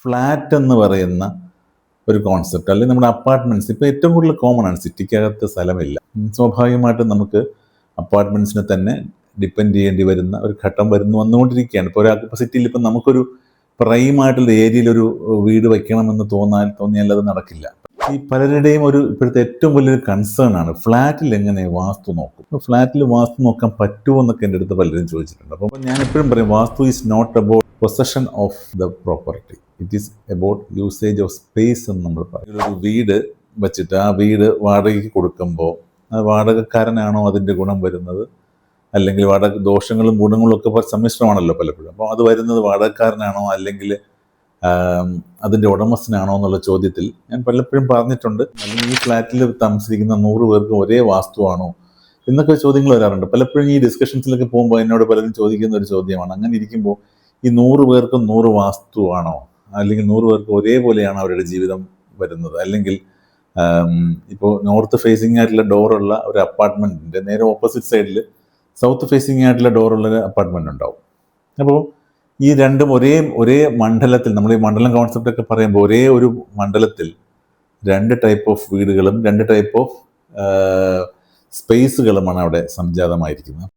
Flat എന്ന് പറയുന്ന ഒരു കോൺസെപ്റ്റ് അല്ലെങ്കിൽ നമ്മുടെ അപ്പാർട്ട്മെൻറ്റ്സ് ഇപ്പോൾ ഏറ്റവും കൂടുതൽ കോമൺ ആണ്. സിറ്റിക്കകത്ത് സ്ഥലമില്ല, സ്വാഭാവികമായിട്ടും നമുക്ക് അപ്പാർട്ട്മെൻറ്റ്സിനെ തന്നെ ഡിപ്പെൻഡ് ചെയ്യേണ്ടി വരുന്ന ഒരു ഘട്ടം വന്നുകൊണ്ടിരിക്കുകയാണ്. ഇപ്പോൾ ഒരാൾക്ക് ഇപ്പോൾ സിറ്റിയിൽ ഇപ്പം നമുക്കൊരു പ്രൈമായിട്ടുള്ള ഏരിയയിലൊരു വീട് വയ്ക്കണമെന്ന് തോന്നിയാൽ അത് നടക്കില്ല. ഈ പലരുടെയും ഇപ്പോഴത്തെ ഏറ്റവും വലിയൊരു കൺസേൺ ആണ് ഫ്ലാറ്റിൽ എങ്ങനെ വാസ്തു നോക്കും. അപ്പോൾ ഫ്ലാറ്റിൽ വാസ്തു നോക്കാൻ പറ്റുമോ എന്നൊക്കെ എൻ്റെ അടുത്ത് പലരും ചോദിച്ചിട്ടുണ്ട്. അപ്പോൾ ഞാൻ എപ്പോഴും പറയും, vastu is not about possession of the property, it is about usage of space എന്ന് നമ്മൾ പറയും. ഒരു വീട് വച്ചിട്ട് ആ വീട് വാടകയ്ക്ക് കൊടുക്കുമ്പോൾ അത് വാടകക്കാരനാണോ അതിൻ്റെ ഗുണം വരുന്നത്, അല്ലെങ്കിൽ വാടക ദോഷങ്ങളും ഗുണങ്ങളും ഒക്കെ സമ്മിശ്രമാണല്ലോ പലപ്പോഴും. അപ്പോൾ അത് വരുന്നത് വാടകക്കാരനാണോ അല്ലെങ്കിൽ അതിൻ്റെ ഉടമസ്ഥനാണോ എന്നുള്ള ചോദ്യത്തിൽ ഞാൻ പലപ്പോഴും പറഞ്ഞിട്ടുണ്ട്. അല്ലെങ്കിൽ ഈ ഫ്ലാറ്റിൽ താമസിക്കുന്ന 100 പേർക്ക് ഒരേ വാസ്തുവാണോ എന്നൊക്കെ ചോദ്യങ്ങൾ വരാറുണ്ട്. പലപ്പോഴും ഈ ഡിസ്കഷൻസിലൊക്കെ പോകുമ്പോൾ എന്നോട് പലരും ചോദിക്കുന്ന ഒരു ചോദ്യമാണ്, അങ്ങനെ ഇരിക്കുമ്പോൾ ഈ 100 പേർക്കും 100 വാസ്തുവാണോ, അല്ലെങ്കിൽ 100 പേർക്ക് ഒരേപോലെയാണോ അവരുടെ ജീവിതം വരുന്നത്, അല്ലെങ്കിൽ ഇപ്പോൾ നോർത്ത് ഫേസിംഗ് ആയിട്ടുള്ള ഡോറുള്ള ഒരു അപ്പാർട്ട്മെൻറ്റിൻ്റെ നേരെ ഓപ്പോസിറ്റ് സൈഡിൽ സൗത്ത് ഫേസിംഗ് ആയിട്ടുള്ള ഡോറുള്ള അപ്പാർട്ട്മെൻറ്റ് ഉണ്ടാവും. അപ്പോൾ ഈ രണ്ടും ഒരേ മണ്ഡലത്തിൽ, നമ്മൾ ഈ മണ്ഡലം കോൺസെപ്റ്റ് ഒക്കെ പറയുമ്പോൾ ഒരേ ഒരു മണ്ഡലത്തിൽ 2 ടൈപ്പ് ഓഫ് വീടുകളും 2 ടൈപ്പ് ഓഫ് സ്പേസുകളുമാണ് അവിടെ സംജാതമായിരിക്കുന്നത്.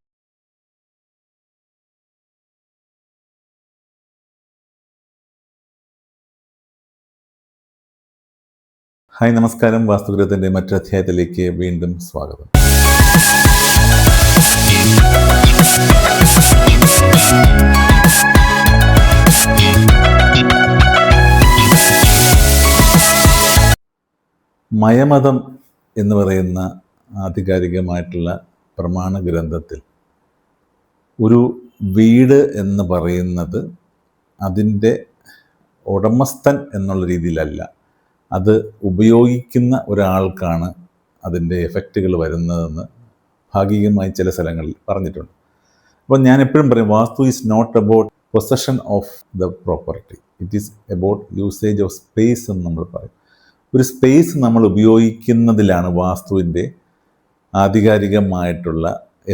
ഹായ്, നമസ്കാരം. വാസ്തുഗ്രഹത്തിൻ്റെ മറ്റൊരു അധ്യായത്തിലേക്ക് വീണ്ടും സ്വാഗതം. മയമതം എന്ന് പറയുന്ന ആധികാരികമായിട്ടുള്ള പ്രമാണ ഗ്രന്ഥത്തിൽ ഒരു വീട് എന്ന് പറയുന്നത് അതിൻ്റെ ഉടമസ്ഥൻ എന്നുള്ള രീതിയിലല്ല, അത് ഉപയോഗിക്കുന്ന ഒരാൾക്കാണ് അതിൻ്റെ എഫക്റ്റുകൾ വരുന്നതെന്ന് ഭാഗികമായി ചില സ്ഥലങ്ങളിൽ പറഞ്ഞിട്ടുണ്ട്. അപ്പോൾ ഞാൻ എപ്പോഴും പറയും, vastu is not about possession of the property, it is about usage of space എന്ന് നമ്മൾ പറയും. ഒരു സ്പേസ് നമ്മൾ ഉപയോഗിക്കുന്നതിലാണ് വാസ്തുവിൻ്റെ ആധികാരികമായിട്ടുള്ള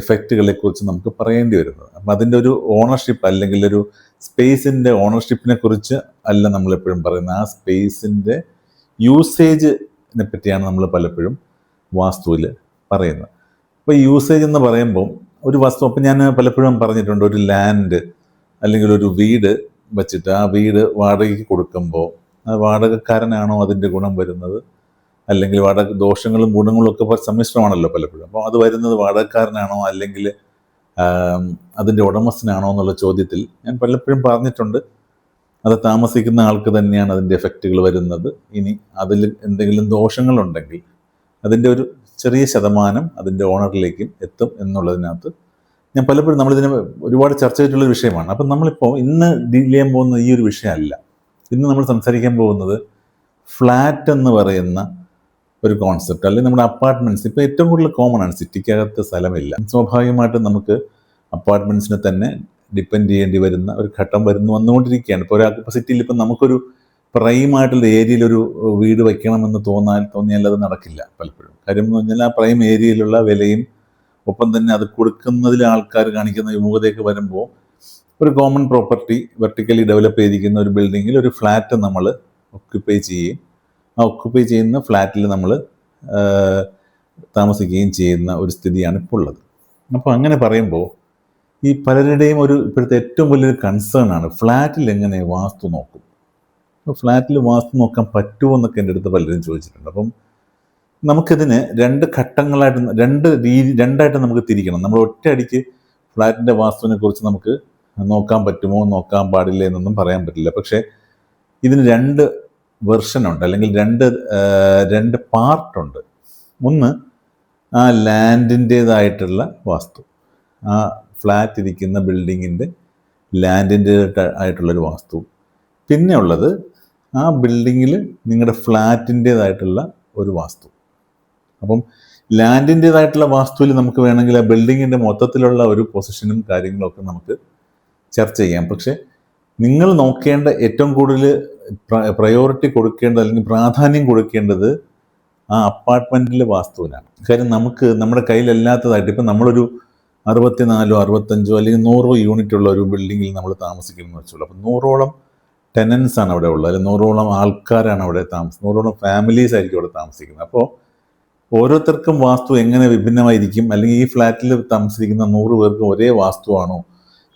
എഫക്റ്റുകളെക്കുറിച്ച് നമുക്ക് പറയേണ്ടി വരുന്നത്. അപ്പം അതിൻ്റെ ഒരു ഓണർഷിപ്പ്, അല്ലെങ്കിൽ ഒരു സ്പേസിൻ്റെ ഓണർഷിപ്പിനെ കുറിച്ച് അല്ല നമ്മളെപ്പോഴും പറയുന്നത്, ആ സ്പേസിൻ്റെ യൂസേജിനെ പറ്റിയാണ് നമ്മൾ പലപ്പോഴും വാസ്തുവിൽ പറയുന്നത്. അപ്പോൾ യൂസേജ് എന്ന് പറയുമ്പോൾ ഒരു വസ്തു, അപ്പം ഞാൻ പലപ്പോഴും പറഞ്ഞിട്ടുണ്ട്, ഒരു ലാൻഡ് അല്ലെങ്കിൽ ഒരു വീട് വച്ചിട്ട് ആ വീട് വാടകയ്ക്ക് കൊടുക്കുമ്പോൾ അത് വാടകക്കാരനാണോ അതിൻ്റെ ഗുണം വരുന്നത്, അല്ലെങ്കിൽ വാടക ദോഷങ്ങളും ഗുണങ്ങളും ഒക്കെ സമ്മിശ്രമാണല്ലോ പലപ്പോഴും. അപ്പോൾ അത് വരുന്നത് വാടകക്കാരനാണോ അല്ലെങ്കിൽ അതിൻ്റെ ഉടമസ്ഥനാണോ എന്നുള്ള ചോദ്യത്തിൽ ഞാൻ പലപ്പോഴും പറഞ്ഞിട്ടുണ്ട്, അത് താമസിക്കുന്ന ആൾക്ക് തന്നെയാണ് അതിൻ്റെ എഫക്റ്റുകൾ വരുന്നത്. ഇനി അതിൽ എന്തെങ്കിലും ദോഷങ്ങളുണ്ടെങ്കിൽ അതിൻ്റെ ഒരു ചെറിയ ശതമാനം അതിൻ്റെ ഓണറിലേക്കും എത്തും എന്നുള്ളതിനകത്ത് ഞാൻ പലപ്പോഴും നമ്മളിതിനെ ഒരുപാട് ചർച്ച ചെയ്തിട്ടുള്ളൊരു വിഷയമാണ്. അപ്പം നമ്മളിപ്പോൾ ഇന്ന് ഡീൽ ചെയ്യാൻ പോകുന്നത് ഈ ഒരു വിഷയമല്ല. ഇന്ന് നമ്മൾ സംസാരിക്കാൻ പോകുന്നത് ഫ്ലാറ്റ് എന്ന് പറയുന്ന ഒരു കോൺസെപ്റ്റ്, അല്ലെങ്കിൽ നമ്മുടെ അപ്പാർട്ട്മെൻറ്റ്സ് ഇപ്പോൾ ഏറ്റവും കൂടുതൽ കോമൺ ആണ്. സിറ്റിക്കകത്ത് സ്ഥലമില്ല, സ്വാഭാവികമായിട്ടും നമുക്ക് അപ്പാർട്ട്മെൻറ്റ്സിനെ തന്നെ ഡിപ്പെൻഡ് ചെയ്യേണ്ടി വരുന്ന ഒരു ഘട്ടം വന്നുകൊണ്ടിരിക്കുകയാണ്. ഇപ്പോൾ ഒരാൾക്ക് ഇപ്പോൾ സിറ്റിയിൽ ഇപ്പം നമുക്കൊരു പ്രൈമായിട്ടുള്ള ഏരിയയിലൊരു വീട് വയ്ക്കണമെന്ന് തോന്നിയാൽ അത് നടക്കില്ല പലപ്പോഴും. കാര്യം എന്ന് പറഞ്ഞാൽ ആ പ്രൈം ഏരിയയിലുള്ള വിലയും ഒപ്പം തന്നെ അത് കൊടുക്കുന്നതിൽ ആൾക്കാർ കാണിക്കുന്ന വിമുഖതയൊക്കെ വരുമ്പോൾ ഒരു കോമൺ പ്രോപ്പർട്ടി വെർട്ടിക്കലി ഡെവലപ്പ് ചെയ്തിരിക്കുന്ന ഒരു ബിൽഡിങ്ങിൽ ഒരു ഫ്ലാറ്റ് നമ്മൾ ഒക്യുപ്പൈ ചെയ്യുകയും ആ ഒക്യുപ്പൈ ചെയ്യുന്ന ഫ്ലാറ്റിൽ നമ്മൾ താമസിക്കുകയും ചെയ്യുന്ന ഒരു സ്ഥിതിയാണ് ഇപ്പോൾ ഉള്ളത്. അപ്പോൾ അങ്ങനെ പറയുമ്പോൾ ഈ പലരുടെയും ഇപ്പോഴത്തെ ഏറ്റവും വലിയൊരു കൺസേൺ ആണ് ഫ്ലാറ്റിൽ എങ്ങനെ വാസ്തു നോക്കും. അപ്പോൾ ഫ്ലാറ്റിൽ വാസ്തു നോക്കാൻ പറ്റുമോ എന്നൊക്കെ എൻ്റെ അടുത്ത് പലരും ചോദിച്ചിട്ടുണ്ട്. അപ്പം നമുക്കിതിന് 2 ഘട്ടങ്ങളായിട്ട് രണ്ടായിട്ട് നമുക്ക് തിരിക്കണം. നമ്മൾ ഒറ്റയടിക്ക് ഫ്ലാറ്റിൻ്റെ വാസ്തുവിനെ കുറിച്ച് നമുക്ക് നോക്കാൻ പറ്റുമോ നോക്കാൻ പാടില്ല എന്നൊന്നും പറയാൻ പറ്റില്ല. പക്ഷേ ഇതിന് 2 വെർഷനുണ്ട്, അല്ലെങ്കിൽ രണ്ട് പാർട്ടുണ്ട്. ഒന്ന് ആ ലാൻഡിൻ്റേതായിട്ടുള്ള വാസ്തു, ആ ഫ്ലാറ്റ് ഇരിക്കുന്ന ബിൽഡിങ്ങിൻ്റെ ലാൻഡിൻ്റെ ആയിട്ടുള്ളൊരു വാസ്തു. പിന്നെ ഉള്ളത് ആ ബിൽഡിങ്ങിൽ നിങ്ങളുടെ ഫ്ലാറ്റിൻ്റേതായിട്ടുള്ള ഒരു വാസ്തു. അപ്പം ലാൻഡിൻ്റേതായിട്ടുള്ള വാസ്തുവിൽ നമുക്ക് വേണമെങ്കിൽ ആ ബിൽഡിങ്ങിൻ്റെ മൊത്തത്തിലുള്ള ഒരു പൊസിഷനും കാര്യങ്ങളൊക്കെ നമുക്ക് ചർച്ച ചെയ്യാം. പക്ഷേ നിങ്ങൾ നോക്കേണ്ട ഏറ്റവും കൂടുതൽ പ്രയോറിറ്റി കൊടുക്കേണ്ടത്, അല്ലെങ്കിൽ പ്രാധാന്യം കൊടുക്കേണ്ടത് ആ അപ്പാർട്ട്മെൻറ്റിലെ വാസ്തുവിനാണ്. കാര്യം നമ്മുടെ കയ്യിലല്ലാത്തതായിട്ട് ഇപ്പം നമ്മളൊരു 64, 65 അല്ലെങ്കിൽ 100 യൂണിറ്റ് ഉള്ള ഒരു ബിൽഡിങ്ങിൽ നമ്മൾ താമസിക്കണമെന്ന് വെച്ചോളൂ. അപ്പം 100ഓളം ടെനൻസ് ആണ് അവിടെ ഉള്ളത്, അല്ലെങ്കിൽ 100ഓളം ആൾക്കാരാണ് അവിടെ താമസിക്കുന്നത്, 100ഓളം ഫാമിലീസ് ആയിരിക്കും അവിടെ താമസിക്കുന്നത്. അപ്പോൾ ഓരോരുത്തർക്കും വാസ്തു എങ്ങനെ വിഭിന്നമായിരിക്കും, അല്ലെങ്കിൽ ഈ ഫ്ലാറ്റിൽ താമസിക്കുന്ന 100 പേർക്കും ഒരേ വാസ്തുവാണോ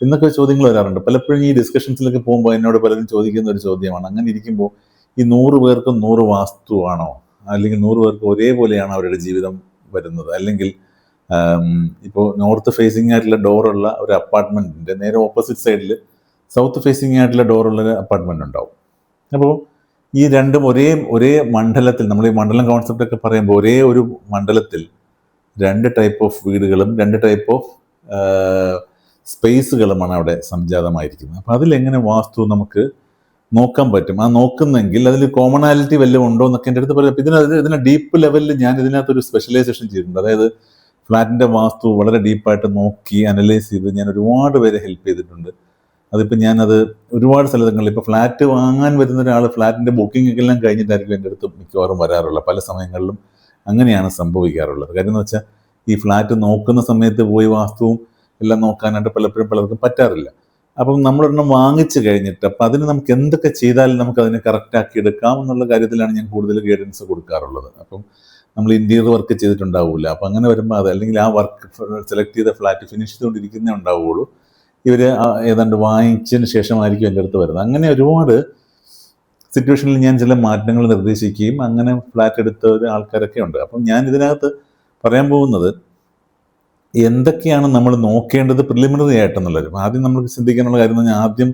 എന്നൊക്കെ ചോദ്യങ്ങൾ വരാറുണ്ട്. പലപ്പോഴും ഈ ഡിസ്കഷൻസിലൊക്കെ പോകുമ്പോൾ എന്നോട് പലരും ചോദിക്കുന്ന ഒരു ചോദ്യമാണ്, അങ്ങനെ ഇരിക്കുമ്പോൾ ഈ 100 പേർക്കും 100 വാസ്തുവാണോ, അല്ലെങ്കിൽ 100 പേർക്കും ഒരേപോലെയാണോ അവരുടെ ജീവിതം വരുന്നത്, അല്ലെങ്കിൽ ഇപ്പോൾ നോർത്ത് ഫേസിംഗ് ആയിട്ടുള്ള ഡോറുള്ള ഒരു അപ്പാർട്ട്മെൻറ്റിൻ്റെ നേരെ ഓപ്പോസിറ്റ് സൈഡിൽ സൗത്ത് ഫേസിംഗ് ആയിട്ടുള്ള ഡോറുള്ള ഒരു അപ്പാർട്ട്മെൻറ്റ് ഉണ്ടാവും. അപ്പോൾ ഈ രണ്ടും ഒരേ മണ്ഡലത്തിൽ, നമ്മൾ ഈ മണ്ഡലം കോൺസെപ്റ്റ് ഒക്കെ പറയുമ്പോൾ ഒരേ ഒരു മണ്ഡലത്തിൽ 2 ടൈപ്പ് ഓഫ് വീടുകളും 2 ടൈപ്പ് ഓഫ് സ്പേസുകളുമാണ് അവിടെ സംജാതമായിരിക്കുന്നത്. അപ്പം അതിലെങ്ങനെ വാസ്തു നമുക്ക് നോക്കാൻ പറ്റും, ആ നോക്കുന്നെങ്കിൽ അതിൽ കോമണാലിറ്റി വല്ലതും ഉണ്ടോ എന്നൊക്കെ എൻ്റെ അടുത്ത് പറയാം. ഇതിനെ ഡീപ്പ് ലെവലിൽ ഞാൻ ഇതിനകത്തൊരു സ്പെഷ്യലൈസേഷൻ ചെയ്തിട്ടുണ്ട്. അതായത് ഫ്ലാറ്റിൻ്റെ വാസ്തു വളരെ ഡീപ്പായിട്ട് നോക്കി അനലൈസ് ചെയ്ത് ഞാൻ ഒരുപാട് പേരെ ഹെൽപ്പ് ചെയ്തിട്ടുണ്ട്. അതിപ്പോൾ ഞാനത് ഒരുപാട് സ്ഥലങ്ങളിൽ, ഇപ്പോൾ ഫ്ലാറ്റ് വാങ്ങാൻ വരുന്ന ഒരാൾ ഫ്ലാറ്റിൻ്റെ ബുക്കിംഗ് ഒക്കെ എല്ലാം കഴിഞ്ഞിട്ടായിരിക്കും എൻ്റെ അടുത്ത് മിക്കവാറും വരാറുള്ളത്. പല സമയങ്ങളിലും അങ്ങനെയാണ് സംഭവിക്കാറുള്ളത്. കാര്യം എന്ന് വെച്ചാൽ ഈ ഫ്ലാറ്റ് നോക്കുന്ന സമയത്ത് പോയി വാസ്തുവും എല്ലാം നോക്കാനായിട്ട് പലർക്കും പറ്റാറില്ല. അപ്പം നമ്മളൊരെണ്ണം വാങ്ങിച്ചു കഴിഞ്ഞിട്ട് അപ്പം അതിന് നമുക്ക് എന്തൊക്കെ ചെയ്താലും നമുക്ക് അതിനെ കറക്റ്റാക്കി എടുക്കാം എന്നുള്ള കാര്യത്തിലാണ് ഞാൻ കൂടുതൽ ഗൈഡൻസ് കൊടുക്കാറുള്ളത്. അപ്പം നമ്മൾ ഇൻറ്റീരിയർ വർക്ക് ചെയ്തിട്ടുണ്ടാവില്ല, അപ്പം അങ്ങനെ വരുമ്പോൾ അത്, അല്ലെങ്കിൽ ആ വർക്ക് സെലക്ട് ചെയ്ത ഫ്ലാറ്റ് ഫിനിഷ് ചെയ്തുകൊണ്ടിരിക്കുന്നേ ഉണ്ടാവുകയുള്ളൂ. ഇവർ ഏതാണ്ട് വാങ്ങിച്ചതിന് ശേഷമായിരിക്കും എൻ്റെ അടുത്ത് വരുന്നത്. അങ്ങനെ ഒരുപാട് സിറ്റുവേഷനിൽ ഞാൻ ചില മാറ്റങ്ങൾ നിർദ്ദേശിക്കുകയും അങ്ങനെ ഫ്ലാറ്റ് എടുത്ത ആൾക്കാരൊക്കെ ഉണ്ട്. അപ്പം ഞാൻ ഇതിനകത്ത് പറയാൻ പോകുന്നത് എന്തൊക്കെയാണ് നമ്മൾ നോക്കേണ്ടത് പ്രിലിമിനറി ആയിട്ടെന്നുള്ളത്. ആദ്യം നമ്മൾ ചിന്തിക്കാനുള്ള കാര്യം എന്ന് പറഞ്ഞാൽ, ആദ്യം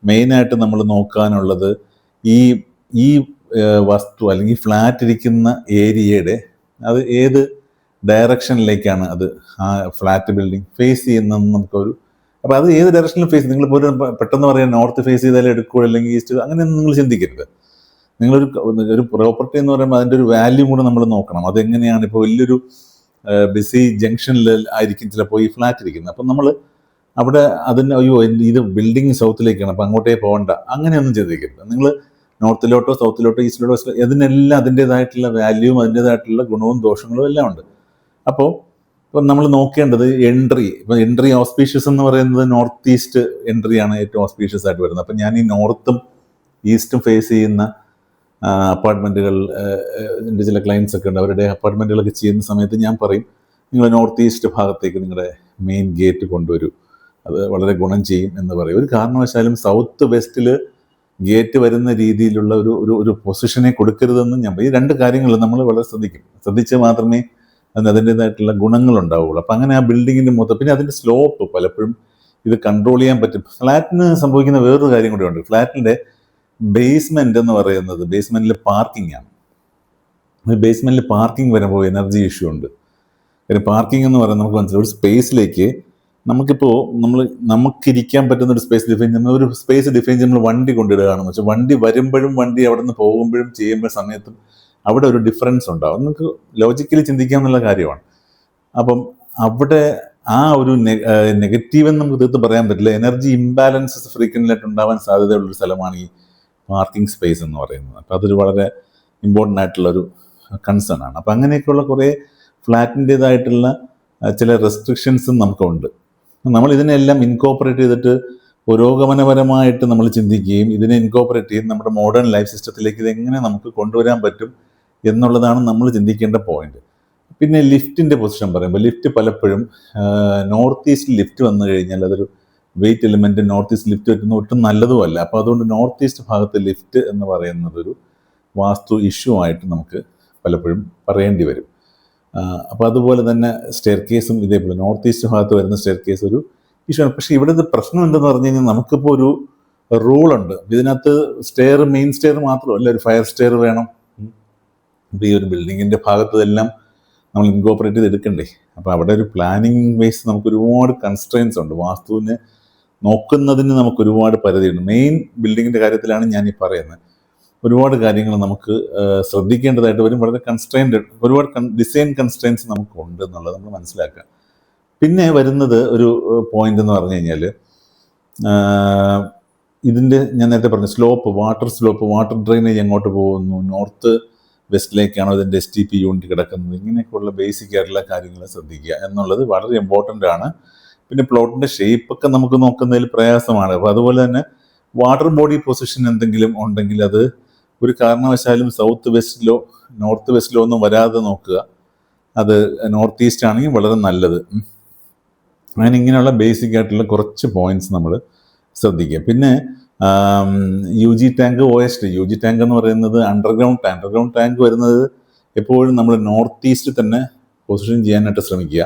മെയിനായിട്ട് നമ്മൾ നോക്കാനുള്ളത് ഈ വസ്തു അല്ലെങ്കിൽ ഫ്ലാറ്റ് ഇരിക്കുന്ന ഏരിയയുടെ അത് ഏത് ഡയറക്ഷനിലേക്കാണ് അത് ആ ഫ്ലാറ്റ് ബിൽഡിംഗ് ഫേസ് ചെയ്യുന്നതെന്ന് നമുക്കൊരു, അപ്പോൾ അത് ഏത് ഡയറക്ഷനിൽ ഫേസ്, നിങ്ങളിപ്പോൾ ഒരു പെട്ടെന്ന് പറയാം നോർത്ത് ഫേസ് ചെയ്താലേ എടുക്കുകയോ അല്ലെങ്കിൽ ഈസ്റ്റ്, അങ്ങനെയൊന്നും നിങ്ങൾ ചിന്തിക്കരുത്. നിങ്ങളൊരു പ്രോപ്പർട്ടി എന്ന് പറയുമ്പോൾ അതിൻ്റെ ഒരു വാല്യൂ കൂടെ നമ്മൾ നോക്കണം. അതെങ്ങനെയാണ്, ഇപ്പോൾ വലിയൊരു ബിസി ജംഗ്ഷനിൽ ആയിരിക്കും ചിലപ്പോൾ ഈ ഫ്ലാറ്റ് ഇരിക്കുന്നത്. അപ്പം നമ്മൾ അവിടെ അതിന് ഇത് ബിൽഡിംഗ് സൗത്തിലേക്കാണ് അപ്പം അങ്ങോട്ടേ പോകണ്ട, അങ്ങനെയൊന്നും ചിന്തിക്കരുത്. നിങ്ങൾ നോർത്തിലോട്ടോ സൗത്തിലോട്ടോ ഈസ്റ്റിലോട്ടോ വെസ്റ്റിലോ ഇതിനെല്ലാം അതിൻ്റേതായിട്ടുള്ള വാല്യൂവും അതിൻ്റേതായിട്ടുള്ള ഗുണവും ദോഷങ്ങളും എല്ലാം ഉണ്ട്. അപ്പോൾ ഇപ്പം നമ്മൾ നോക്കേണ്ടത് എൻട്രി ഓസ്പീഷ്യസ് എന്ന് പറയുന്നത് നോർത്ത് ഈസ്റ്റ് എൻട്രിയാണ് ഏറ്റവും ഓസ്പീഷ്യസ് ആയിട്ട് വരുന്നത്. അപ്പം ഞാൻ ഈ നോർത്തും ഈസ്റ്റും ഫേസ് ചെയ്യുന്ന അപ്പാർട്ട്മെൻറ്റുകൾ, എൻ്റെ ചില ക്ലയൻസ് ഒക്കെ ഉണ്ട്, അവരുടെ അപ്പാർട്ട്മെൻറ്റുകളൊക്കെ ചെയ്യുന്ന സമയത്ത് ഞാൻ പറയും, നിങ്ങൾ നോർത്ത് ഈസ്റ്റ് ഭാഗത്തേക്ക് നിങ്ങളുടെ മെയിൻ ഗേറ്റ് കൊണ്ടുവരൂ, അത് വളരെ ഗുണം ചെയ്യും എന്ന് പറയും. ഒരു കാരണവശാലും സൗത്ത് വെസ്റ്റിൽ ഗേറ്റ് വരുന്ന രീതിയിലുള്ള ഒരു പൊസിഷനെ കൊടുക്കരുതെന്ന് ഞാൻ പറയും. ഈ 2 കാര്യങ്ങൾ നമ്മൾ വളരെ ശ്രദ്ധിച്ചാൽ മാത്രമേ അതിൻ്റേതായിട്ടുള്ള ഗുണങ്ങളുണ്ടാവുള്ളൂ. അപ്പം അങ്ങനെ ആ ബിൽഡിങ്ങിൻ്റെ മൊത്തം, പിന്നെ അതിൻ്റെ സ്ലോപ്പ് പലപ്പോഴും ഇത് കൺട്രോൾ ചെയ്യാൻ പറ്റും. ഫ്ലാറ്റിന് സംഭവിക്കുന്ന വേറൊരു കാര്യം കൂടെ ഉണ്ട്. ഫ്ലാറ്റിൻ്റെ ബേസ്മെന്റ് എന്ന് പറയുന്നത് ബേസ്മെന്റിൽ പാർക്കിംഗ് ആണ്. ബേസ്മെന്റിൽ പാർക്കിംഗ് വരുമ്പോൾ എനർജി ഇഷ്യൂ ഉണ്ട്. കാര്യം പാർക്കിംഗ് എന്ന് പറയുന്നത് നമുക്ക് മനസ്സിലാവും, ഒരു സ്പേസിലേക്ക് നമുക്കിപ്പോൾ നമുക്കിരിക്കാൻ പറ്റുന്ന ഒരു സ്പേസ് ഡിഫൈൻ ചെയ്യുന്ന ഒരു സ്പേസ് ഡിഫൈൻ ചെയ്യുമ്പോൾ വണ്ടി കൊണ്ടിടുകയാണെന്ന് വെച്ചാൽ വണ്ടി വരുമ്പോഴും വണ്ടി അവിടെ നിന്ന് പോകുമ്പോഴും ചെയ്യുമ്പോൾ സമയത്തും അവിടെ ഒരു ഡിഫറൻസ് ഉണ്ടാവും. നമുക്ക് ലോജിക്കലി ചിന്തിക്കാമെന്നുള്ള കാര്യമാണ്. അപ്പം അവിടെ ആ ഒരു നെഗറ്റീവ് എന്ന് നമുക്ക് തീർത്ത് പറയാൻ പറ്റില്ല. എനർജി ഇംബാലൻസസ് ഫ്രീക്വൻ്റ് ആയിട്ട് ഉണ്ടാവാൻ സാധ്യതയുള്ളൊരു സ്ഥലമാണ് ഈ പാർക്കിംഗ് സ്പേസ് എന്ന് പറയുന്നത്. അപ്പോൾ അതൊരു വളരെ ഇമ്പോർട്ടൻ്റ് ആയിട്ടുള്ളൊരു കൺസേൺ ആണ്. അപ്പോൾ അങ്ങനെയൊക്കെയുള്ള കുറേ ഫ്ലാറ്റിൻ്റേതായിട്ടുള്ള ചില റെസ്ട്രിക്ഷൻസും നമുക്കുണ്ട്. നമ്മൾ ഇതിനെല്ലാം ഇൻകോപ്പറേറ്റ് ചെയ്തിട്ട് പുരോഗമനപരമായിട്ട് നമ്മൾ ചിന്തിക്കുകയും ഇതിനെ ഇൻകോപ്പറേറ്റ് ചെയ്ത് നമ്മുടെ മോഡേൺ ലൈഫ് സിസ്റ്റത്തിലേക്ക് ഇതെങ്ങനെ നമുക്ക് കൊണ്ടുവരാൻ പറ്റും എന്നുള്ളതാണ് നമ്മൾ ചിന്തിക്കേണ്ട പോയിന്റ്. പിന്നെ ലിഫ്റ്റിൻ്റെ പൊസിഷൻ പറയുമ്പോൾ, ലിഫ്റ്റ് പലപ്പോഴും നോർത്ത് ഈസ്റ്റ് ലിഫ്റ്റ് വന്നു കഴിഞ്ഞാൽ അതൊരു weight element north east lift വെക്കുന്ന ഒട്ടും നല്ലതുമല്ല. അപ്പോൾ അതുകൊണ്ട് നോർത്ത് ഈസ്റ്റ് ഭാഗത്ത് ലിഫ്റ്റ് എന്ന് പറയുന്നതൊരു വാസ്തു ഇഷ്യൂ ആയിട്ട് നമുക്ക് പലപ്പോഴും പറയേണ്ടി വരും. അപ്പോൾ അതുപോലെ തന്നെ സ്റ്റെയർ കേസും ഇതേപോലെ നോർത്ത് ഈസ്റ്റ് ഭാഗത്ത് വരുന്ന സ്റ്റെയർ കേസ് ഒരു ഇഷ്യൂ ആണ്. പക്ഷേ ഇവിടുത്തെ പ്രശ്നം എന്തെന്ന് പറഞ്ഞു കഴിഞ്ഞാൽ, നമുക്കിപ്പോൾ ഒരു റൂളുണ്ട് ഇതിനകത്ത്, മെയിൻ സ്റ്റെയർ മാത്രമല്ല, ഒരു ഫയർ സ്റ്റെയർ വേണം. ഇപ്പോൾ ഈ ഒരു ബിൽഡിങ്ങിൻ്റെ ഭാഗത്തെല്ലാം നമ്മൾ ഇൻകോപ്പറേറ്റ് ചെയ്ത് എടുക്കണ്ടേ. അപ്പോൾ അവിടെ ഒരു പ്ലാനിങ് വൈസ് നമുക്ക് ഒരുപാട് കൺസ്ട്രെയിൻസ് ഉണ്ട്. വാസ്തുവിനെ നോക്കുന്നതിന് നമുക്ക് ഒരുപാട് പരിധിയുണ്ട്. മെയിൻ ബിൽഡിങ്ങിൻ്റെ കാര്യത്തിലാണ് ഞാൻ ഈ പറയുന്നത്. ഒരുപാട് കാര്യങ്ങൾ നമുക്ക് ശ്രദ്ധിക്കേണ്ടതായിട്ട് വരും. വളരെ ഒരുപാട് ഡിസൈൻ കൺസ്ട്രെയിൻസ് നമുക്ക് ഉണ്ട് എന്നുള്ളത് നമ്മൾ മനസ്സിലാക്കുക. പിന്നെ വരുന്നത് ഒരു പോയിന്റ് എന്ന് പറഞ്ഞു കഴിഞ്ഞാൽ, ഇതിൻ്റെ ഞാൻ നേരത്തെ പറഞ്ഞു സ്ലോപ്പ്, വാട്ടർ ഡ്രെയിനേജ് എങ്ങോട്ട് പോകുന്നു, നോർത്ത് വെസ്റ്റിലേക്കാണോ ഇതിൻ്റെ STP യൂണിറ്റ് കിടക്കുന്നത്, ഇങ്ങനെയൊക്കെയുള്ള ബേസിക് ആയിട്ടുള്ള കാര്യങ്ങൾ ശ്രദ്ധിക്കുക എന്നുള്ളത് വളരെ ഇമ്പോർട്ടൻ്റ് ആണ്. പിന്നെ പ്ലോട്ടിൻ്റെ ഷേപ്പൊക്കെ നമുക്ക് നോക്കുന്നതിൽ പ്രയാസമാണ്. അപ്പോൾ അതുപോലെ തന്നെ വാട്ടർ ബോഡി പൊസിഷൻ എന്തെങ്കിലും ഉണ്ടെങ്കിൽ അത് ഒരു കാരണവശാലും സൗത്ത് വെസ്റ്റിലോ നോർത്ത് വെസ്റ്റിലോ ഒന്നും വരാതെ നോക്കുക. അത് നോർത്ത് ഈസ്റ്റ് ആണെങ്കിൽ വളരെ നല്ലത്. അങ്ങനെ ഇങ്ങനെയുള്ള ബേസിക് ആയിട്ടുള്ള കുറച്ച് പോയിന്റ്സ് നമ്മൾ ശ്രദ്ധിക്കുക. പിന്നെ UG tank, OST. UG tank എന്ന് പറയുന്നത് അണ്ടർഗ്രൗണ്ട് ടാങ്ക് വരുന്നത് എപ്പോഴും നമ്മൾ നോർത്ത് ഈസ്റ്റ് തന്നെ പൊസിഷൻ ചെയ്യാനായിട്ട് ശ്രമിക്കുക.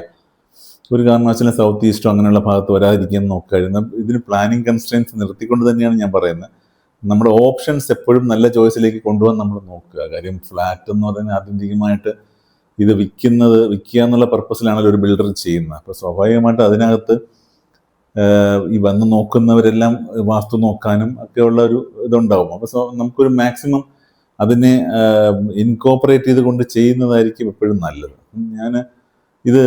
ഒരു കാരണവശാലും സൗത്ത് ഈസ്റ്റോ അങ്ങനെയുള്ള ഭാഗത്ത് വരാതിരിക്കാൻ നോക്കുക. ഇതിന് പ്ലാനിങ് കൺസ്ട്രെയിൻസ് നിർത്തിക്കൊണ്ട് തന്നെയാണ് ഞാൻ പറയുന്നത്. നമ്മുടെ ഓപ്ഷൻസ് എപ്പോഴും നല്ല ചോയ്സിലേക്ക് കൊണ്ടുപോകാൻ നമ്മൾ നോക്കുക. കാര്യം ഫ്ലാറ്റ് എന്ന് പറയുന്നത് ആത്യന്തികമായിട്ട് ഇത് വിൽക്കുക എന്നുള്ള പർപ്പസിലാണല്ലോ ഒരു ബിൽഡർ ചെയ്യുന്നത്. അപ്പോൾ സ്വാഭാവികമായിട്ട് അതിനകത്ത് ഈ വന്ന് നോക്കുന്നവരെല്ലാം വാസ്തു നോക്കാനും ഒക്കെയുള്ള ഒരു ഇതുണ്ടാവും. അപ്പോൾ നമുക്കൊരു മാക്സിമം അതിനെ ഇൻകോപ്പറേറ്റ് ചെയ്ത് കൊണ്ട് ചെയ്യുന്നതായിരിക്കും എപ്പോഴും നല്ലത്. ഞാൻ ഇത്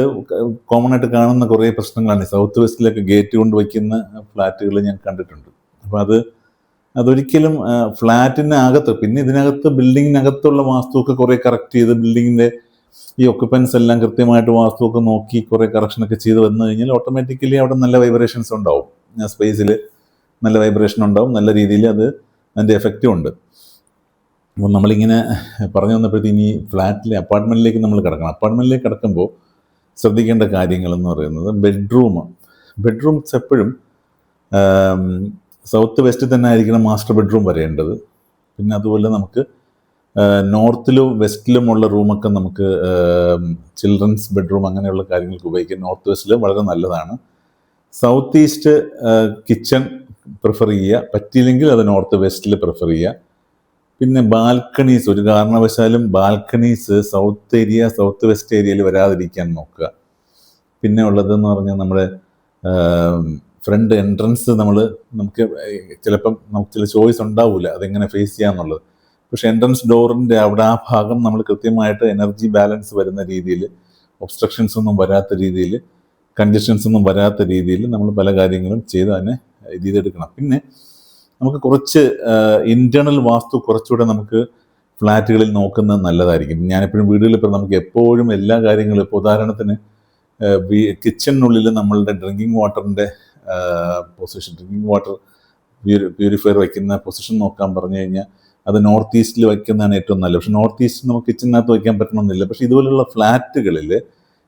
കോമൺ ആയിട്ട് കാണുന്ന കുറേ പ്രശ്നങ്ങളാണ്. സൗത്ത് വെസ്റ്റിലൊക്കെ ഗേറ്റ് കൊണ്ട് വയ്ക്കുന്ന ഫ്ലാറ്റുകൾ ഞാൻ കണ്ടിട്ടുണ്ട്. അപ്പോൾ അതൊരിക്കലും ഫ്ലാറ്റിനകത്ത്, പിന്നെ ഇതിനകത്ത് ബിൽഡിങ്ങിനകത്തുള്ള വാസ്തുവൊക്കെ കുറേ കറക്റ്റ് ചെയ്ത് ബിൽഡിങ്ങിൻ്റെ ഈ ഒക്യുപ്പൻസ് എല്ലാം കൃത്യമായിട്ട് വാസ്തുവൊക്കെ നോക്കി കുറേ കറക്ഷനൊക്കെ ചെയ്ത് വന്നു കഴിഞ്ഞാൽ ഓട്ടോമാറ്റിക്കലി അവിടെ നല്ല വൈബ്രേഷൻസ് ഉണ്ടാവും. സ്പേസിൽ നല്ല വൈബ്രേഷൻ ഉണ്ടാവും, നല്ല രീതിയിൽ അതിൻ്റെ എഫക്റ്റും ഉണ്ട്. അപ്പോൾ നമ്മളിങ്ങനെ പറഞ്ഞു വന്നപ്പോഴത്തേക്കും ഈ അപ്പാർട്ട്മെൻറ്റിലേക്ക് നമ്മൾ കിടക്കണം. അപ്പാർട്ട്മെൻറ്റിലേക്ക് കിടക്കുമ്പോൾ ശ്രദ്ധിക്കേണ്ട കാര്യങ്ങളെന്ന് പറയുന്നത് ബെഡ്റൂംസ് എപ്പോഴും സൗത്ത് വെസ്റ്റ് തന്നെ ആയിരിക്കണം മാസ്റ്റർ ബെഡ്റൂം വരേണ്ടത്. പിന്നെ അതുപോലെ നമുക്ക് നോർത്തിലും വെസ്റ്റിലുമുള്ള റൂമൊക്കെ നമുക്ക് ചിൽഡ്രൻസ് ബെഡ്റൂം അങ്ങനെയുള്ള കാര്യങ്ങൾക്ക് ഉപയോഗിക്കാം. നോർത്ത് വെസ്റ്റിൽ വളരെ നല്ലതാണ്. സൗത്ത് ഈസ്റ്റ് കിച്ചൺ പ്രിഫർ ചെയ്യുക, പറ്റിയില്ലെങ്കിൽ അത് നോർത്ത് വെസ്റ്റിൽ പ്രിഫർ ചെയ്യുക. പിന്നെ ബാൽക്കണീസ്, ഒരു കാരണവശാലും ബാൽക്കണീസ് സൗത്ത് വെസ്റ്റ് ഏരിയയിൽ വരാതിരിക്കാൻ നോക്കുക. പിന്നെ ഉള്ളതെന്ന് പറഞ്ഞാൽ നമ്മുടെ ഫ്രണ്ട് എൻട്രൻസ് നമുക്ക് ചിലപ്പം ചില ചോയ്സ് ഉണ്ടാവില്ല അതെങ്ങനെ ഫേസ് ചെയ്യാന്നുള്ളത്. പക്ഷെ എൻട്രൻസ് ഡോറിൻ്റെ അവിടെ ആ ഭാഗം നമ്മൾ കൃത്യമായിട്ട് എനർജി ബാലൻസ് വരുന്ന രീതിയിൽ, ഒബ്സ്ട്രക്ഷൻസ് ഒന്നും വരാത്ത രീതിയിൽ, കണ്ടീഷൻസ് ഒന്നും വരാത്ത രീതിയിൽ നമ്മൾ പല കാര്യങ്ങളും ചെയ്ത് അതിനെ ചെയ്തെടുക്കണം. പിന്നെ നമുക്ക് കുറച്ച് ഇന്റേണൽ വാസ്തു കുറച്ചുകൂടെ നമുക്ക് ഫ്ലാറ്റുകളിൽ നോക്കുന്നത് നല്ലതായിരിക്കും. ഞാനെപ്പോഴും വീടുകളിൽ ഇപ്പോൾ നമുക്ക് എപ്പോഴും എല്ലാ കാര്യങ്ങളും, ഇപ്പോൾ ഉദാഹരണത്തിന് കിച്ചണിനുള്ളിൽ നമ്മളുടെ ഡ്രിങ്കിങ് വാട്ടറിൻ്റെ പൊസിഷൻ, ഡ്രിങ്കിങ് വാട്ടർ പ്യൂരിഫയർ വയ്ക്കുന്ന പൊസിഷൻ നോക്കാൻ പറഞ്ഞു കഴിഞ്ഞാൽ അത് നോർത്ത് ഈസ്റ്റിൽ വയ്ക്കുന്നതാണ് ഏറ്റവും നല്ലത്. പക്ഷെ നോർത്ത് ഈസ്റ്റ് നമുക്ക് കിച്ചണിനകത്ത് വയ്ക്കാൻ പറ്റണമെന്നില്ല. പക്ഷെ ഇതുപോലുള്ള ഫ്ലാറ്റുകളിൽ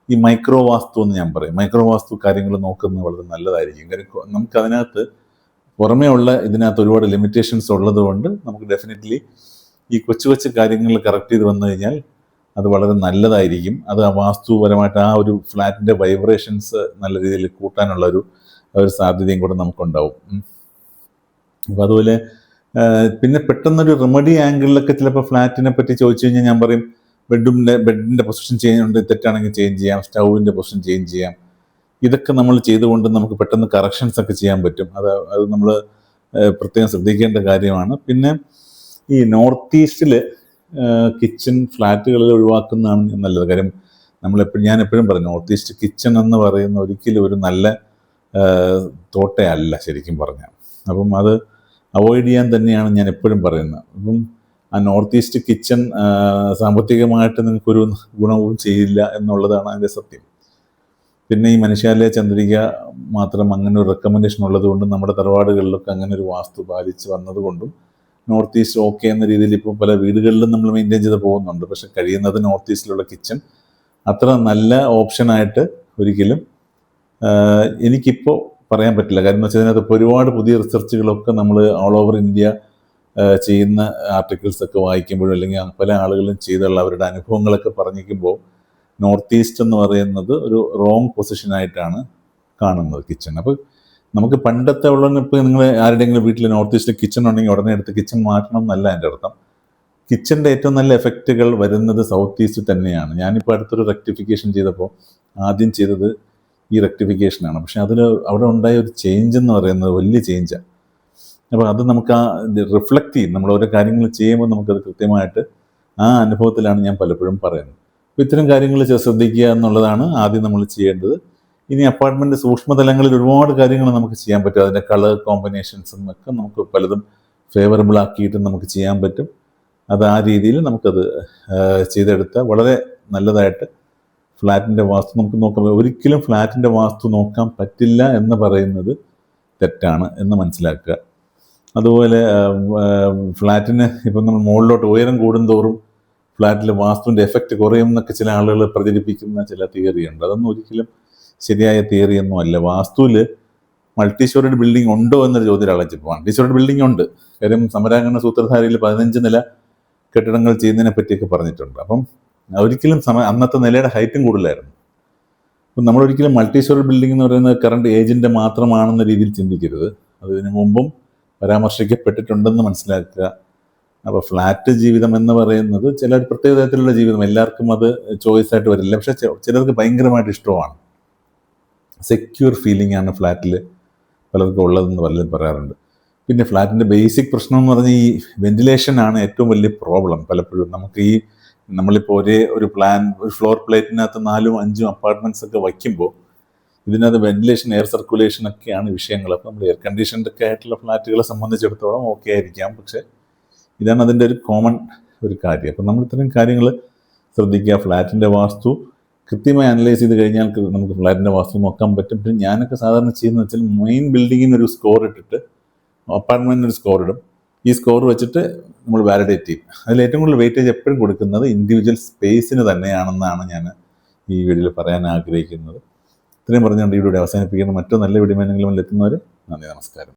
ഈ മൈക്രോ വാസ്തു എന്ന് ഞാൻ പറയും, മൈക്രോ വാസ്തു കാര്യങ്ങൾ നോക്കുന്നത് വളരെ നല്ലതായിരിക്കും. കാര്യം നമുക്ക് അതിനകത്ത് പുറമേ ഉള്ള ഇതിനകത്ത് ഒരുപാട് ലിമിറ്റേഷൻസ് ഉള്ളത് കൊണ്ട് നമുക്ക് ഡെഫിനറ്റ്ലി ഈ കൊച്ചു കാര്യങ്ങൾ കറക്റ്റ് ചെയ്ത് വന്നു കഴിഞ്ഞാൽ അത് വളരെ നല്ലതായിരിക്കും. അത് ആ വാസ്തുപരമായിട്ട് ആ ഒരു ഫ്ലാറ്റിൻ്റെ വൈബ്രേഷൻസ് നല്ല രീതിയിൽ കൂട്ടാനുള്ള ഒരു സാധ്യതയും കൂടെ നമുക്കുണ്ടാവും. അപ്പോൾ അതുപോലെ പിന്നെ പെട്ടെന്നൊരു റെമഡി ആംഗിളിലൊക്കെ ചിലപ്പോൾ ഫ്ലാറ്റിനെ പറ്റി ചോദിച്ചു കഴിഞ്ഞാൽ ഞാൻ പറയും ബെഡിൻ്റെ പൊസിഷൻ ചെയ്യുന്നുണ്ട്, തെറ്റാണെങ്കിൽ ചേഞ്ച് ചെയ്യാം, സ്റ്റൗവിൻ്റെ പൊസിഷൻ ചേഞ്ച് ചെയ്യാം. ഇതൊക്കെ നമ്മൾ ചെയ്തുകൊണ്ട് നമുക്ക് പെട്ടെന്ന് കറക്ഷൻസ് ഒക്കെ ചെയ്യാൻ പറ്റും. അത് നമ്മൾ പ്രത്യേകം ശ്രദ്ധിക്കേണ്ട കാര്യമാണ്. പിന്നെ ഈ നോർത്ത് ഈസ്റ്റിൽ കിച്ചൺ ഫ്ലാറ്റുകളിൽ ഒഴിവാക്കുന്നതാണ് നല്ലത്. കാര്യം ഞാൻ എപ്പോഴും പറയും, നോർത്ത് ഈസ്റ്റ് കിച്ചൺ എന്ന് പറയുന്ന ഒരിക്കലും ഒരു നല്ല തോട്ടയല്ല ശരിക്കും പറഞ്ഞാൽ. അപ്പം അത് അവോയ്ഡ് ചെയ്യാൻ തന്നെയാണ് ഞാൻ എപ്പോഴും പറയുന്നത്. അപ്പം ആ നോർത്ത് ഈസ്റ്റ് കിച്ചൺ സാമ്പത്തികമായിട്ട് നിങ്ങൾക്കൊരു ഗുണവും ചെയ്യില്ല എന്നുള്ളതാണ് അതിൻ്റെ സത്യം. പിന്നെ ഈ മനുഷ്യാലയ ചന്ദ്രിക മാത്രം അങ്ങനെ ഒരു റെക്കമെൻഡേഷൻ ഉള്ളതുകൊണ്ടും നമ്മുടെ തറവാടുകളിലൊക്കെ അങ്ങനെ ഒരു വാസ്തു പാലിച്ച് വന്നതുകൊണ്ടും നോർത്ത് ഈസ്റ്റ് ഓക്കെ എന്ന രീതിയിൽ ഇപ്പോൾ പല വീടുകളിലും നമ്മൾ മെയിൻറ്റെയിൻ ചെയ്ത് പോകുന്നുണ്ട്. പക്ഷെ കഴിയുന്നത് നോർത്ത് ഈസ്റ്റിലുള്ള കിച്ചൺ അത്ര നല്ല ഓപ്ഷനായിട്ട് ഒരിക്കലും എനിക്കിപ്പോൾ പറയാൻ പറ്റില്ല. കാര്യം എന്ന് വെച്ചാൽ അതിനകത്ത് ഇപ്പോൾ ഒരുപാട് പുതിയ റിസർച്ചുകളൊക്കെ നമ്മൾ ഓൾ ഓവർ ഇന്ത്യ ചെയ്യുന്ന ആർട്ടിക്കിൾസൊക്കെ വായിക്കുമ്പോഴും അല്ലെങ്കിൽ പല ആളുകളും ചെയ്തുള്ള അവരുടെ അനുഭവങ്ങളൊക്കെ പറഞ്ഞിരിക്കുമ്പോൾ നോർത്ത് ഈസ്റ്റ് എന്ന് പറയുന്നത് ഒരു റോങ് പൊസിഷനായിട്ടാണ് കാണുന്നത് കിച്ചൺ. അപ്പോൾ നമുക്ക് പണ്ടത്തെ ഉള്ള, ഇപ്പോൾ നിങ്ങൾ ആരുടെയെങ്കിലും വീട്ടിൽ നോർത്ത് ഈസ്റ്റിൽ കിച്ചൺ ഉണ്ടെങ്കിൽ ഉടനെ എടുത്ത് കിച്ചൺ മാറ്റണം എന്നല്ല എൻ്റെ അർത്ഥം. കിച്ചൻ്റെ ഏറ്റവും നല്ല എഫക്റ്റുകൾ വരുന്നത് സൗത്ത് ഈസ്റ്റ് തന്നെയാണ്. ഞാനിപ്പോൾ അടുത്തൊരു റെക്ടിഫിക്കേഷൻ ചെയ്തപ്പോൾ ആദ്യം ചെയ്തത് ഈ റെക്ടിഫിക്കേഷനാണ്. പക്ഷെ അവിടെ ഉണ്ടായ ഒരു ചേഞ്ച് എന്ന് പറയുന്നത് വലിയ ചേഞ്ചാണ്. അപ്പോൾ അത് നമുക്ക് റിഫ്ലക്റ്റ് ചെയ്യും. നമ്മൾ ഓരോ കാര്യങ്ങൾ ചെയ്യുമ്പോൾ നമുക്കത് കൃത്യമായിട്ട് ആ അനുഭവത്തിലാണ് ഞാൻ പലപ്പോഴും പറയുന്നത്. അപ്പോൾ ഇത്തരം കാര്യങ്ങൾ ശ്രദ്ധിക്കുക എന്നുള്ളതാണ് ആദ്യം നമ്മൾ ചെയ്യേണ്ടത്. ഇനി അപ്പാർട്ട്മെൻറ്റ് സൂക്ഷ്മതലങ്ങളിൽ ഒരുപാട് കാര്യങ്ങൾ നമുക്ക് ചെയ്യാൻ പറ്റും. അതിൻ്റെ കളർ കോമ്പിനേഷൻസും ഒക്കെ നമുക്ക് പലതും ഫേവറബിൾ ആക്കിയിട്ട് നമുക്ക് ചെയ്യാൻ പറ്റും. അത് ആ രീതിയിൽ നമുക്കത് ചെയ്തെടുത്താൽ വളരെ നല്ലതായിട്ട് ഫ്ലാറ്റിൻ്റെ വാസ്തു നമുക്ക് നോക്കാം. ഒരിക്കലും ഫ്ലാറ്റിൻ്റെ വാസ്തു നോക്കാൻ പറ്റില്ല എന്ന് പറയുന്നത് തെറ്റാണ് എന്ന് മനസ്സിലാക്കുക. അതുപോലെ ഫ്ലാറ്റിന് ഇപ്പം നമ്മൾ മുകളിലോട്ട് ഉയരം കൂടുന്തോറും ഫ്ലാറ്റിൽ വാസ്തുവിൻ്റെ എഫക്റ്റ് കുറയും എന്നൊക്കെ ചില ആളുകൾ പ്രചരിപ്പിക്കുന്ന ചില തിയറിയുണ്ട്. അതൊന്നും ഒരിക്കലും ശരിയായ തിയറിയൊന്നും അല്ല. വാസ്തുവിൽ മൾട്ടി സ്റ്റോറിഡ് ബിൽഡിംഗ് ഉണ്ടോ എന്നൊരു ചോദ്യം ആളച്ചപ്പോൾ മൾട്ടി സ്റ്റോറിഡ് ബിൽഡിംഗ് ഉണ്ട്. കാര്യം സമരാംഗണ സൂത്രധാരയിൽ 15 നില കെട്ടിടങ്ങൾ ചെയ്യുന്നതിനെ പറ്റിയൊക്കെ പറഞ്ഞിട്ടുണ്ട്. അപ്പം ഒരിക്കലും അന്നത്തെ നിലയുടെ ഹൈറ്റും കൂടുതലായിരുന്നു. അപ്പം നമ്മളൊരിക്കലും മൾട്ടി സ്റ്റോറി ബിൽഡിംഗ് എന്ന് പറയുന്നത് കറണ്ട് ഏജിൻ്റെ മാത്രമാണെന്ന രീതിയിൽ ചിന്തിക്കരുത്. അതിനു മുമ്പും പരാമർശിക്കപ്പെട്ടിട്ടുണ്ടെന്ന് മനസ്സിലാക്കുക. അപ്പോൾ ഫ്ലാറ്റ് ജീവിതം എന്ന് പറയുന്നത് ചില പ്രത്യേക തരത്തിലുള്ള ജീവിതം, എല്ലാവർക്കും അത് ചോയ്സ് ആയിട്ട് വരില്ല. പക്ഷെ ചിലർക്ക് ഭയങ്കരമായിട്ട് ഇഷ്ടമാണ്. സെക്യൂർ ഫീലിംഗ് ആണ് ഫ്ലാറ്റിൽ പലർക്കും ഉള്ളതെന്ന് പലരും പറയാറുണ്ട്. പിന്നെ ഫ്ലാറ്റിൻ്റെ ബേസിക് പ്രശ്നം എന്ന് പറഞ്ഞാൽ ഈ വെന്റിലേഷനാണ് ഏറ്റവും വലിയ പ്രോബ്ലം. പലപ്പോഴും നമുക്ക് ഈ നമ്മളിപ്പോൾ ഒരു ഫ്ലോർ പ്ലേറ്റിനകത്ത് 4ഉം 5ഉം അപ്പാർട്ട്മെൻറ്റ്സ് ഒക്കെ വയ്ക്കുമ്പോൾ ഇതിനകത്ത് വെന്റിലേഷൻ, എയർ സർക്കുലേഷൻ ഒക്കെയാണ് വിഷയങ്ങൾ. അപ്പോൾ നമ്മൾ എയർ കണ്ടീഷൻഡൊക്കെ ആയിട്ടുള്ള ഫ്ലാറ്റുകളെ സംബന്ധിച്ചിടത്തോളം ഓക്കെ ആയിരിക്കാം. പക്ഷേ ഇതാണ് അതിൻ്റെ ഒരു കോമൺ ഒരു കാര്യം. അപ്പം നമ്മൾ ഇത്തരം കാര്യങ്ങൾ ശ്രദ്ധിക്കുക. ഫ്ലാറ്റിൻ്റെ വാസ്തു കൃത്യമായി അനലൈസ് ചെയ്ത് കഴിഞ്ഞാൽ നമുക്ക് ഫ്ലാറ്റിൻ്റെ വാസ്തു നോക്കാൻ പറ്റും. പിന്നെ ഞാനൊക്കെ സാധാരണ ചെയ്യുന്നത് വെച്ചാൽ മെയിൻ ബിൽഡിങ്ങിന് ഒരു സ്കോർ ഇട്ടിട്ട് അപ്പാർട്ട്മെൻറ്റിന് ഒരു സ്കോർ ഇടും. ഈ സ്കോർ വെച്ചിട്ട് നമ്മൾ വാലിഡേറ്റ് ചെയ്യും. അതിൽ ഏറ്റവും കൂടുതൽ വെയിറ്റേജ് എപ്പോഴും കൊടുക്കുന്നത് ഇൻഡിവിജ്വൽ സ്പേസിന് തന്നെയാണെന്നാണ് ഞാൻ ഈ വീഡിയോയിൽ പറയാൻ ആഗ്രഹിക്കുന്നത്. ഇത്രയും പറഞ്ഞുകൊണ്ട് ഈ വീഡിയോ അവസാനിപ്പിക്കുന്ന മറ്റു നല്ല വീഡിയോ എത്തുന്നവർ നന്ദി, നമസ്കാരം.